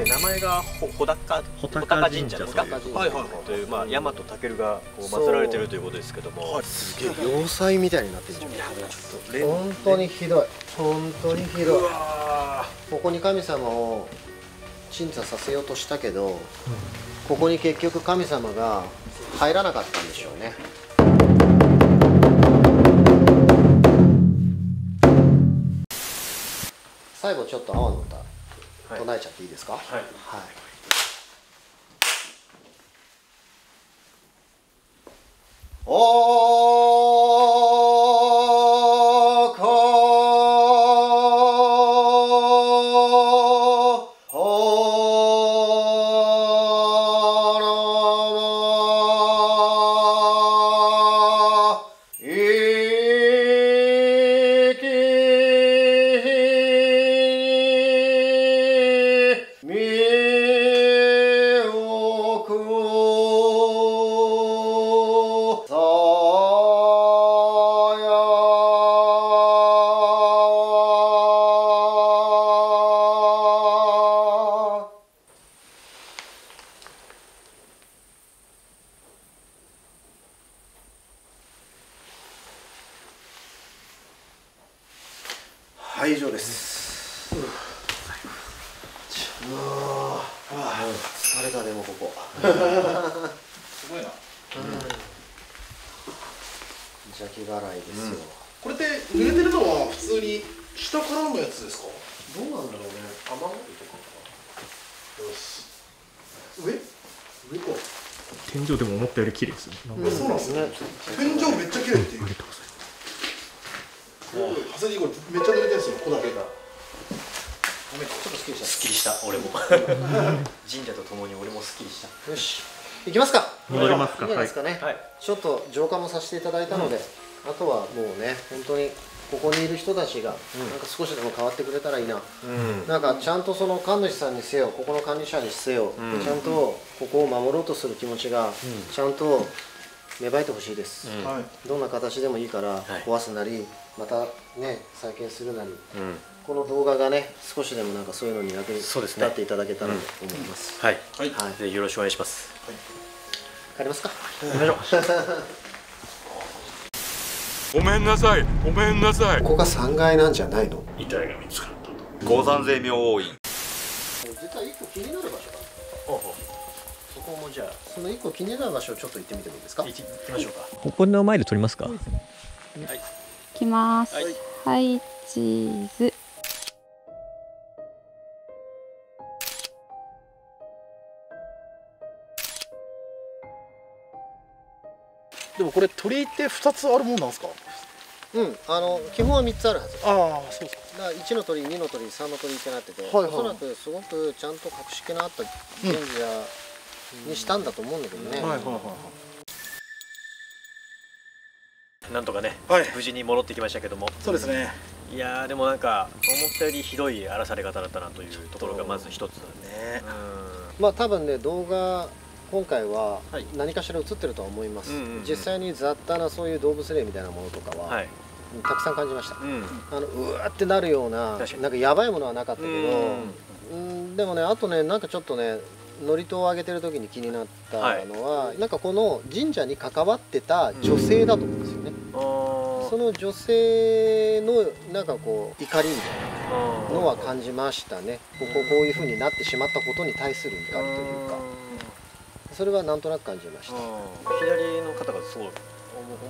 名前が穂高神社ですか。という大和武が祀られているということですけども、すげえ要塞みたいになってるじゃん。本当にひどい、本当にひどい。ここに神様を鎮座させようとしたけど、ここに結局神様が入らなかったんでしょうね。最後ちょっと青の歌唱えちゃっていいですか。はい、はい。はい、以上です。疲れた。でもここすごいな。邪気払いですよ。これって濡れてるのは普通に下からのやつですか。どうなんだろうね。雨漏りとかかな。よし、上か。天井でも思ったより綺麗ですね。そうなんですね。天井めっちゃ綺麗っていう。ハセリこれめっちゃ濡れてるんですよ。ここだけが。ごめん、ちょっとすっきりした。すっきりした。俺も神社とともに俺もすっきりした。よし、行きますか。戻りますか。いいんじゃないですかね。ちょっと浄化もさせていただいたので、あとはもうね、本当にここにいる人たちがなんか少しでも変わってくれたらいいな。なんかちゃんとその神主さんにせよ、ここの管理者にせよ、ちゃんとここを守ろうとする気持ちがちゃんと芽生えてほしいです。どんな形でもいいから壊すなり、またね再建するなり、この動画がね少しでもなんかそういうのに役に立っていただけたらと思います。はい、でよろしくお願いします。帰りますか。ごめんなさい、ごめんなさい。ここが3階なんじゃないの。遺体が見つかったと。高山税明王院。実は1個気になる場所が。そこもじゃあその1個気になる場所をちょっと行ってみてもいいですか。行きましょうか。ここの前で撮りますか。はい。いきます。はい、チーズ。でもこれ鳥居って2つあるもんなんですか。基本は3つあるはず。ああ、そうですか。だから1の鳥居、2の鳥居、3の鳥居ってなってて、おそらくすごくちゃんと格式のあった神社にしたんだと思うんだけどね。なんとかね、無事に戻ってきましたけども。そうですね。いやー、でもなんか思ったよりひどい荒らされ方だったなというところがまず一つね。まあ多分ね、動画今回は何かしら映ってるとは思います。実際に雑多なそういう動物霊みたいなものとかはたくさん感じました。うわーってなるようななんかやばいものはなかったけど、でもね、あとね、なんかちょっとね、祝詞をあげてる時に気になったのは、なんかこの神社に関わってた女性だと思うんですよね。その女性のなんかこう怒りみたいなのは感じましたね。こういう風になってしまったことに対する怒りというか、それはなんとなく感じました。左の方がすごい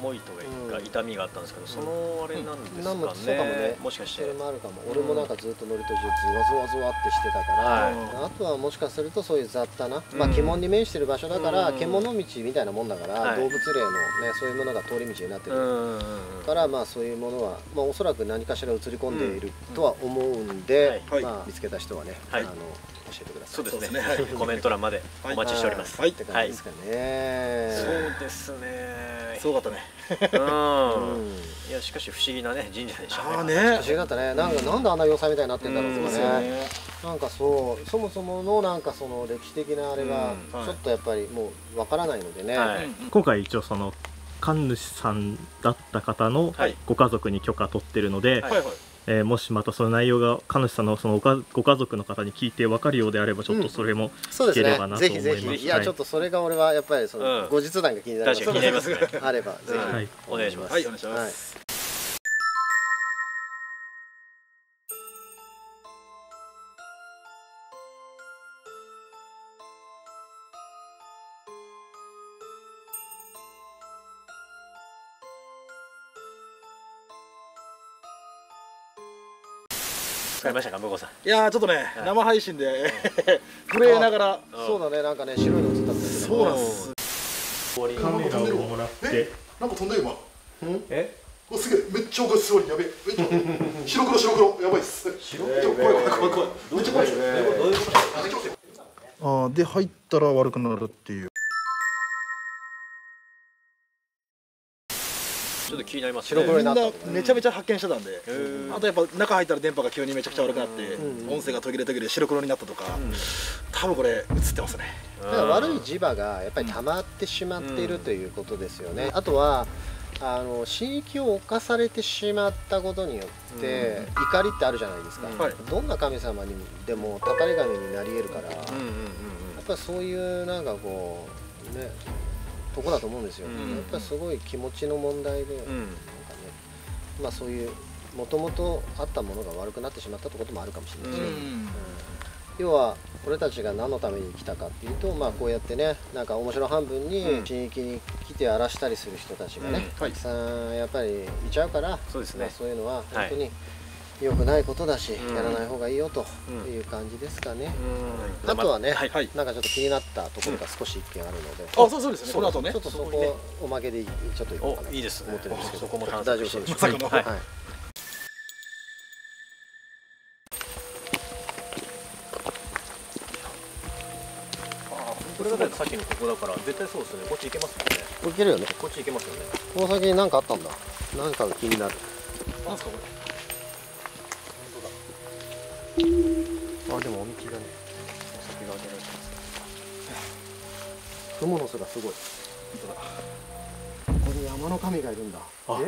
重いというか痛みがあったんですけど、そのあれなんですかね。そうかもね。もしかしてそれもあるかも。俺もなんかずっと祝詞中ズワズワズワってしてたから、あとはもしかするとそういう雑多な、まあ鬼門に面してる場所だから獣道みたいなもんだから、動物霊のねそういうものが通り道になってるから、まあそういうものはまあおそらく何かしら映り込んでいるとは思うんで、まあ見つけた人はね教えてください。そうですね。コメント欄までお待ちしております。はい。って感じですかね。そうですね。すごかったね。いやしかし不思議なね神社でしたね。ね。不思議だったね。なんであんな要塞みたいになってんだろうとかね。なんかそもそものなんかその歴史的なあれがちょっとやっぱりもうわからないのでね。今回一応その神主さんだった方のご家族に許可取ってるので、もしまたその内容が神主さんのそのご家族の方に聞いて分かるようであればちょっとそれも聞ければなと思います。ぜひぜひ。いやちょっとそれが俺はやっぱりその後日談が気になりますね。あればぜひお願いします。はい、お願いします。疲れましたか、向こうさん。いやーちょっとね、生配信で震えながら。そうだね、なんかね白いの映ったんだけど。そうなんです。カメラをもらって。なんか飛んだよ今。え？すげえ、めっちゃ奥すごい、やべえ。白黒やばいっす。白黒怖い。めっちゃ怖いっす。どういうこと？ああで入ったら悪くなるっていう。ちょっと気になりますね。みんなめちゃめちゃ発見してたんで、あとやっぱ中入ったら電波が急にめちゃくちゃ悪くなって、音声が途切れで白黒になったとか、多分これ映ってますね。だから悪い磁場がやっぱり溜まってしまっているということですよね。あとは神域を侵されてしまったことによって怒りってあるじゃないですか。どんな神様にでもたたり神になり得るから、やっぱりそういうなんかこうね。とこだと思うんですよ。やっぱりすごい気持ちの問題で、なんかね、まあそういうもともとあったものが悪くなってしまったってこともあるかもしれないですね。要は俺たちが何のために来たかっていうと、まあこうやってね、なんか面白半分に神域に来て荒らしたりする人たちがね、たくさんやっぱりいちゃうから、そういうのは本当に良くないことだし、やらない方がいいよという感じですかね。あとはね、なんかちょっと気になったところが少し一件あるので、そうですね。この後ね、ちょっとそこおまけでちょっと行こうかなと思ってるんですけど、そこも大丈夫そうでしょうか。はい。これがさっきのここだから絶対そうですね。こっち行けますよね。行けるよね。こっち行けますよね。この先に何かあったんだ。何かが気になる。なんすかこれ。あ、でもお道がね、お酒が開けられてます。雲の巣がすごい。ここに山の神がいるんだ。こ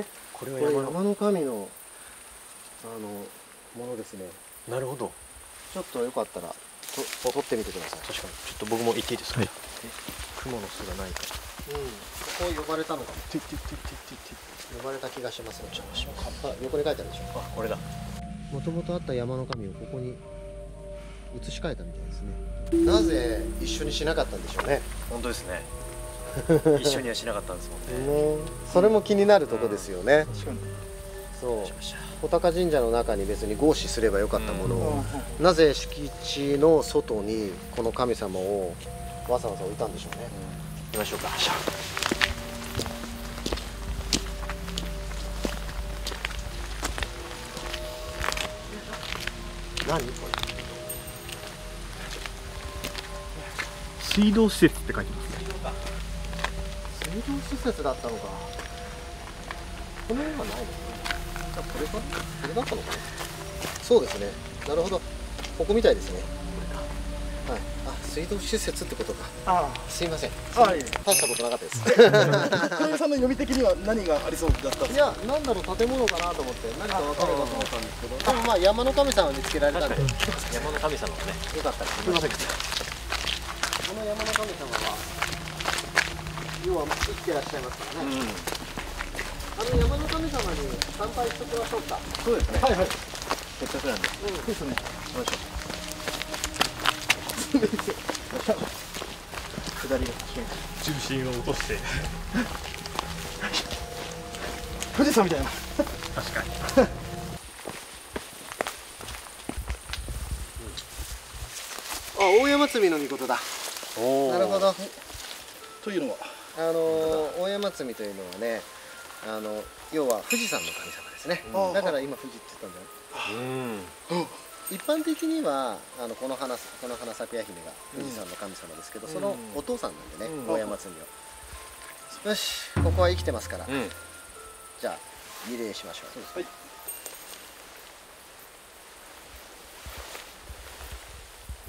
れは山の神のものですね。なるほど。ちょっとよかったら撮ってみてください。確かに。ちょっと僕も行っていいですか。雲の巣がないか。ここ呼ばれたのかも。呼ばれた気がしますね。横に書いてあるでしょ。これだ。もともとあった山の神をここに移し替えたみたいですね。なぜ一緒にしなかったんでしょうね。本当ですね。一緒にはしなかったんですもんね。それも気になるとこですよね。そう。穂高神社の中に別に合祀すればよかったものを、なぜ敷地の外にこの神様をわざわざ置いたんでしょうね。行きましょうか。何これ。水道施設って書いてますね。水道施設だったのか。この絵はないの。じゃあこれかな。これだったのかな。そうですね。なるほど。ここみたいですね。はい。あ、水道施設ってことか。すいません。大したことなかったです。黒井さんの読み的には何がありそうだったんですか。いや、なんだろう、建物かなと思って何か分かるかと思ったんですけど、でもまあ山の神様を見つけられたんで、山の神様がね、よかったです。すいません。この山の神様は要は生きてらっしゃいますからね。山の神様に参拝しておきましょうか。そうですね。はいはい。せっかくなんで。ですね。よいしょ。下りが重心を落として富士山みたいな。確かに。大山積の御事だ。なるほど。というのは大山積というのはね、要は富士山の神様ですね。だから今富士って言ったんじゃない。一般的にはこの花咲夜姫が富士山の神様ですけど、そのお父さんなんでね、大山積を。よし、ここは生きてますから、じゃあ儀礼しましょう。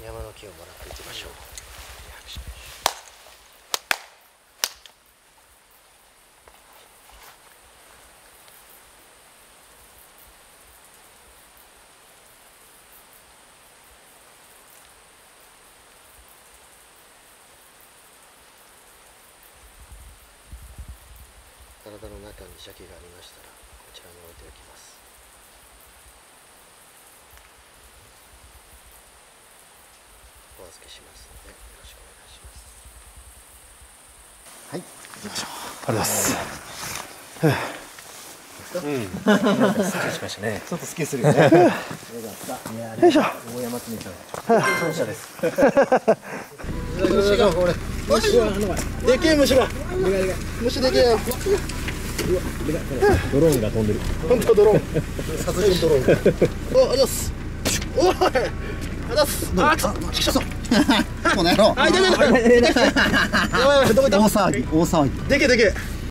山の木をもらっていきましょう。体の中に鮭がありましたらこちらに置いておきます。お預けしますのでよろしくお願いします。はい、行きましょう。ありがとうございます。すっきりしましたね。ちょっとスッキリするよね。よかった。よいしょ。大山常さん、感謝です。虫がこれ。でけえ虫が。虫でけえよ。ドローンが飛んでる。本当ドローン。殺人ドローン。お、あります。おい。あります。あ、ちょっと。この野郎。あ、いて。やばいどこ行った。大騒ぎ。でけえ。